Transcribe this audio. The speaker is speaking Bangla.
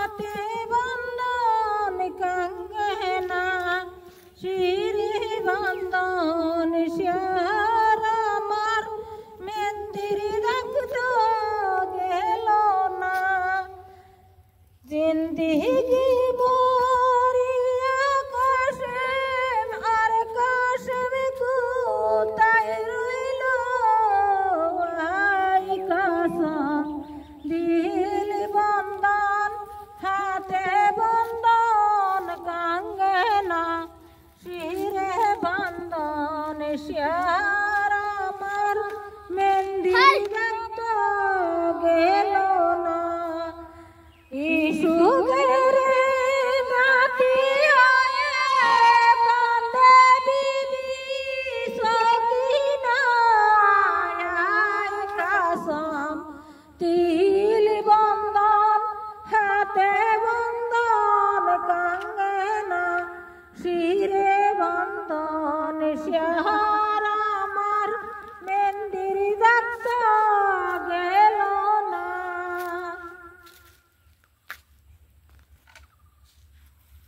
হাতে বন্ধন কঙ্গনা শিরে বন্ধন শ্যার আমার মেন্দির রক্ত গেল না জিন্দিগি শ্যার আমার মেন্দির রক্ত গেল না ইসুগের মাটি হয়ে কাঁদে বিবি সকিনা কাসম তিল বন্ধন হাতে বন্ধন কঙ্গনা শিরে বন্ধন শ্যার